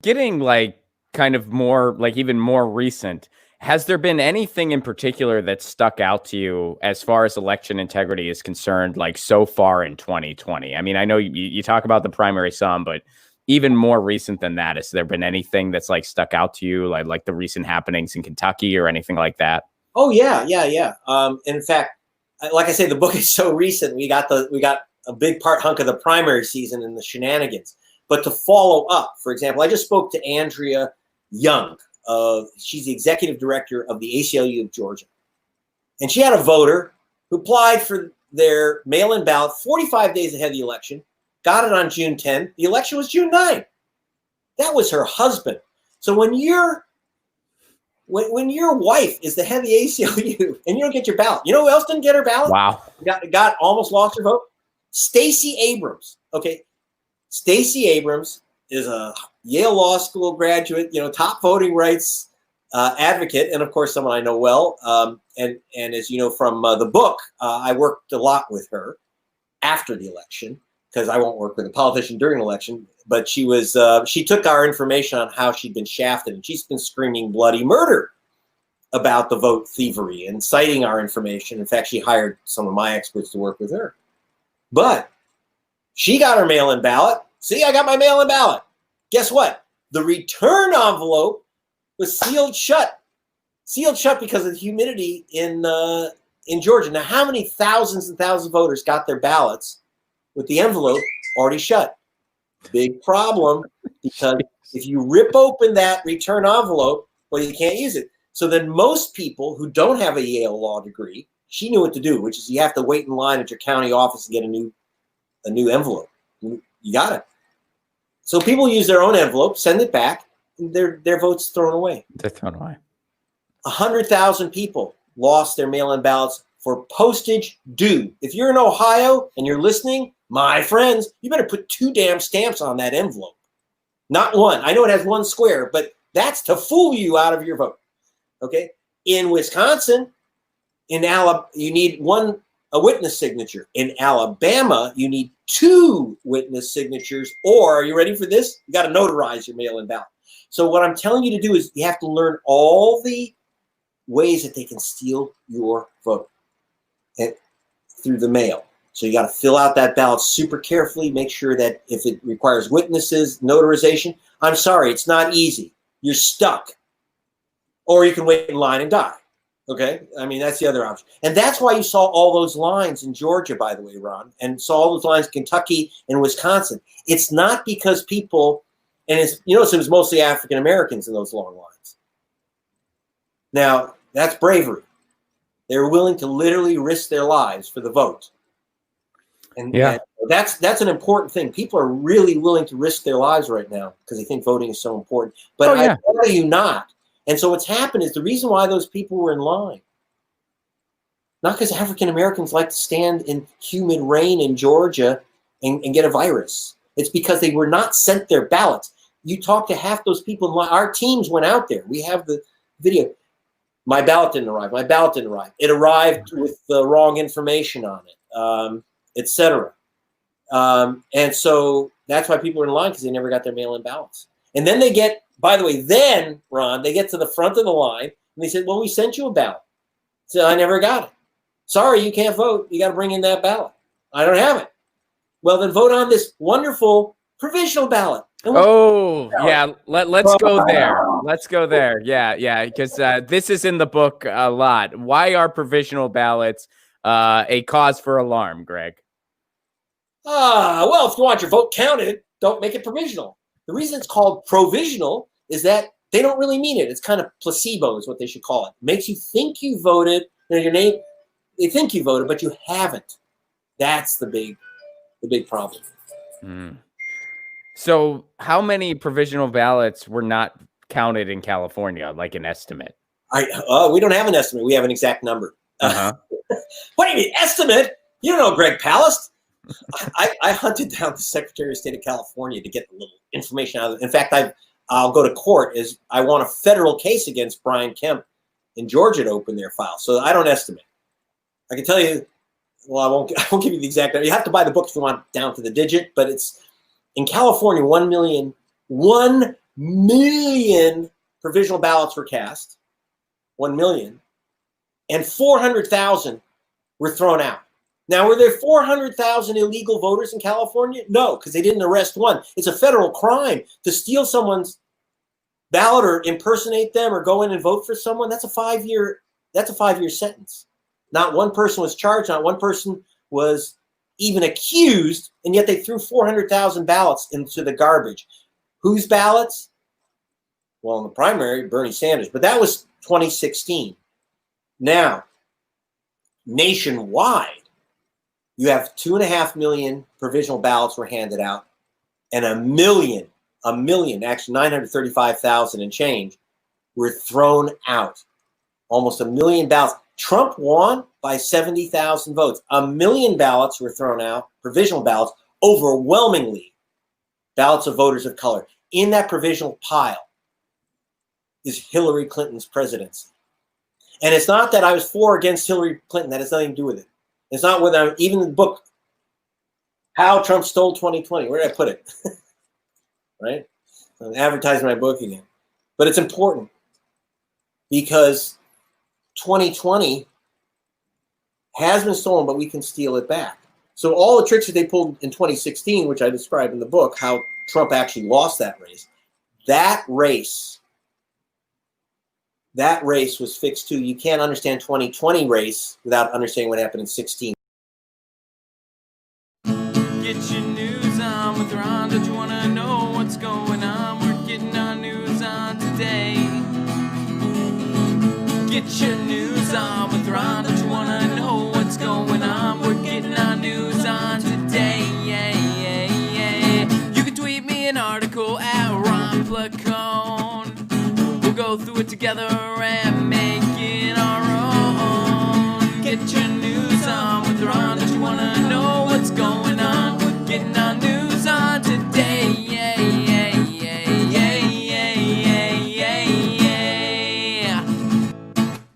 getting like kind of more like even more recent, has there been anything in particular that stuck out to you as far as election integrity is concerned, like so far in 2020? I mean, I know you talk about the primary some, but even more recent than that, has there been anything that's like stuck out to you, like the recent happenings in Kentucky or anything like that? Oh yeah. In fact, like I say, the book is so recent. We got a big hunk of the primary season and the shenanigans. But to follow up, for example, I just spoke to Andrea Young. She's the executive director of the ACLU of Georgia. And she had a voter who applied for their mail-in ballot 45 days ahead of the election, got it on June 10th. The election was June 9th. That was her husband. So when your wife is the head of the ACLU and you don't get your ballot, you know who else didn't get her ballot? Wow. Got almost lost her vote? Stacey Abrams. Okay. Stacey Abrams is a Yale Law School graduate, top voting rights advocate, and of course someone I know well. And as you know from the book, I worked a lot with her after the election, because I won't work with a politician during an election. But she took our information on how she'd been shafted, and she's been screaming bloody murder about the vote thievery and citing our information. In fact, she hired some of my experts to work with her. But she got her mail-in ballot. See, I got my mail-in ballot. Guess what? The return envelope was sealed shut. Sealed shut because of the humidity in Georgia. Now, how many thousands and thousands of voters got their ballots with the envelope already shut? Big problem, because if you rip open that return envelope, well, you can't use it. So then most people who don't have a Yale law degree, she knew what to do, which is you have to wait in line at your county office and get a new envelope. You got it. So people use their own envelope, send it back, and their vote's thrown away. They're thrown away. 100,000 people lost their mail-in ballots for postage due. If you're in Ohio and you're listening, my friends, you better put 2 damn stamps on that envelope. Not one. I know it has 1 square, but that's to fool you out of your vote. Okay? In Wisconsin, in Alabama, you need a witness signature. In Alabama, you need 2 witness signatures, or, are you ready for this? You got to notarize your mail-in ballot. So what I'm telling you to do is you have to learn all the ways that they can steal your vote through the mail. So you got to fill out that ballot super carefully, make sure that if it requires witnesses, notarization, I'm sorry, it's not easy. You're stuck. Or you can wait in line and die. Okay? I mean, that's the other option. And that's why you saw all those lines in Georgia, by the way, Ron, and saw all those lines in Kentucky and Wisconsin. It's not because people, and it was mostly African Americans in those long lines. Now, that's bravery. They're willing to literally risk their lives for the vote. And that's an important thing. People are really willing to risk their lives right now because they think voting is so important. But I tell you not. And so what's happened is the reason why those people were in line, not because African Americans like to stand in humid rain in Georgia and get a virus. It's because they were not sent their ballots. You talk to half those people in line. Our teams went out there. We have the video. My ballot didn't arrive. My ballot didn't arrive. It arrived with the wrong information on it, etc. And so that's why people are in line, because they never got their mail-in ballots. And then they get, by the way, then, Ron, they get to the front of the line, and they said, well, we sent you a ballot. So I never got it. Sorry, you can't vote. You got to bring in that ballot. I don't have it. Well, then vote on this wonderful provisional ballot. Oh, yeah. Let's go there. Let's go there. Yeah. Because this is in the book a lot. Why are provisional ballots a cause for alarm, Greg? Well, if you want your vote counted, don't make it provisional. The reason it's called provisional is that they don't really mean it. It's kind of placebo is what they should call it. It makes you think you voted. Your name, they think you voted, but you haven't. That's the big problem. Mm. So how many provisional ballots were not counted in California, like an estimate? We don't have an estimate. We have an exact number. What do you mean, estimate? You don't know Greg Palast. I hunted down the Secretary of State of California to get a little information out of it. In fact, I'll go to court as I want a federal case against Brian Kemp in Georgia to open their file. So I don't estimate. I can tell you, well, I won't give you the exact number. You have to buy the book if you want down to the digit, but it's in California, 1 million provisional ballots were cast, 1 million, and 400,000 were thrown out. Now, were there 400,000 illegal voters in California? No, because they didn't arrest one. It's a federal crime to steal someone's ballot or impersonate them or go in and vote for someone. That's a 5-year sentence. Not one person was charged, not one person was even accused, and yet they threw 400,000 ballots into the garbage. Whose ballots? Well, in the primary, Bernie Sanders, but that was 2016. Now, nationwide, you have 2.5 million provisional ballots were handed out, and a million, actually 935,000 and change, were thrown out. Almost a million ballots. Trump won by 70,000 votes. 1 million ballots were thrown out, provisional ballots, overwhelmingly ballots of voters of color. In that provisional pile is Hillary Clinton's presidency. And it's not that I was for or against Hillary Clinton. That has nothing to do with it. It's not whether I'm, even in the book, How Trump Stole 2020. Where did I put it? Right? I'm advertising my book again. But it's important because 2020 has been stolen, but we can steal it back. So all the tricks that they pulled in 2016, which I describe in the book, how Trump actually lost that race was fixed too. You can't understand 2020 race without understanding what happened in 16. Get your news on with Ron. Don't you want to know what's going on? We're getting our news on today. Get your news on with Ron. Don't you want to know what's going on? We're getting our news on today. You can tweet me an article at Ron Placone. We'll go through it together and make it our own. Get your